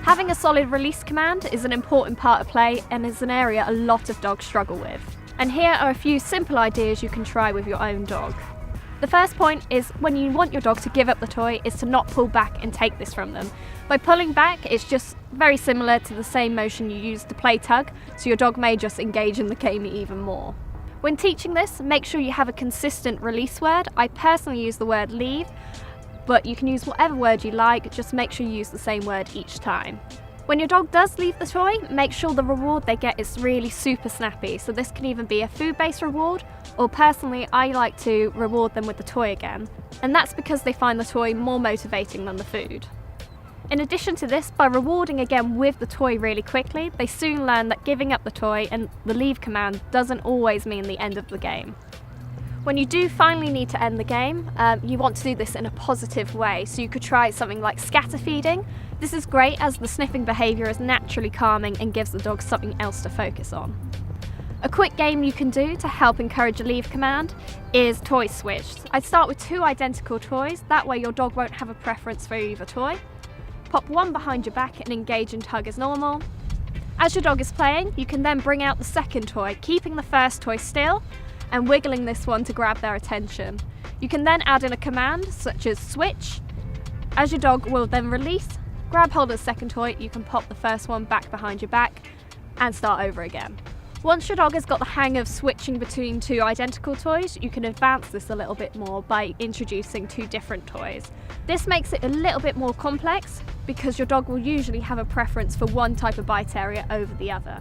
Having a solid release command is an important part of play and is an area a lot of dogs struggle with. And here are a few simple ideas you can try with your own dog. The first point is when you want your dog to give up the toy is to not pull back and take this from them. By pulling back, it's just very similar to the same motion you use to play tug, so your dog may just engage in the game even more. When teaching this, make sure you have a consistent release word. I personally use the word leave, but you can use whatever word you like, just make sure you use the same word each time. When your dog does leave the toy, make sure the reward they get is really super snappy. So this can even be a food-based reward, or personally, I like to reward them with the toy again. And that's because they find the toy more motivating than the food. In addition to this, by rewarding again with the toy really quickly, they soon learn that giving up the toy and the leave command doesn't always mean the end of the game. When you do finally need to end the game, you want to do this in a positive way. So you could try something like scatter feeding. This is great as the sniffing behaviour is naturally calming and gives the dog something else to focus on. A quick game you can do to help encourage a leave command is toy switch. I'd start with 2 identical toys, that way your dog won't have a preference for either toy. Pop one behind your back and engage in tug as normal. As your dog is playing, you can then bring out the second toy, keeping the first toy still and wiggling this one to grab their attention. You can then add in a command such as switch. As your dog will then release, grab hold of the second toy, you can pop the first one back behind your back and start over again. Once your dog has got the hang of switching between 2 identical toys, you can advance this a little bit more by introducing 2 different toys. This makes it a little bit more complex because your dog will usually have a preference for one type of bite area over the other.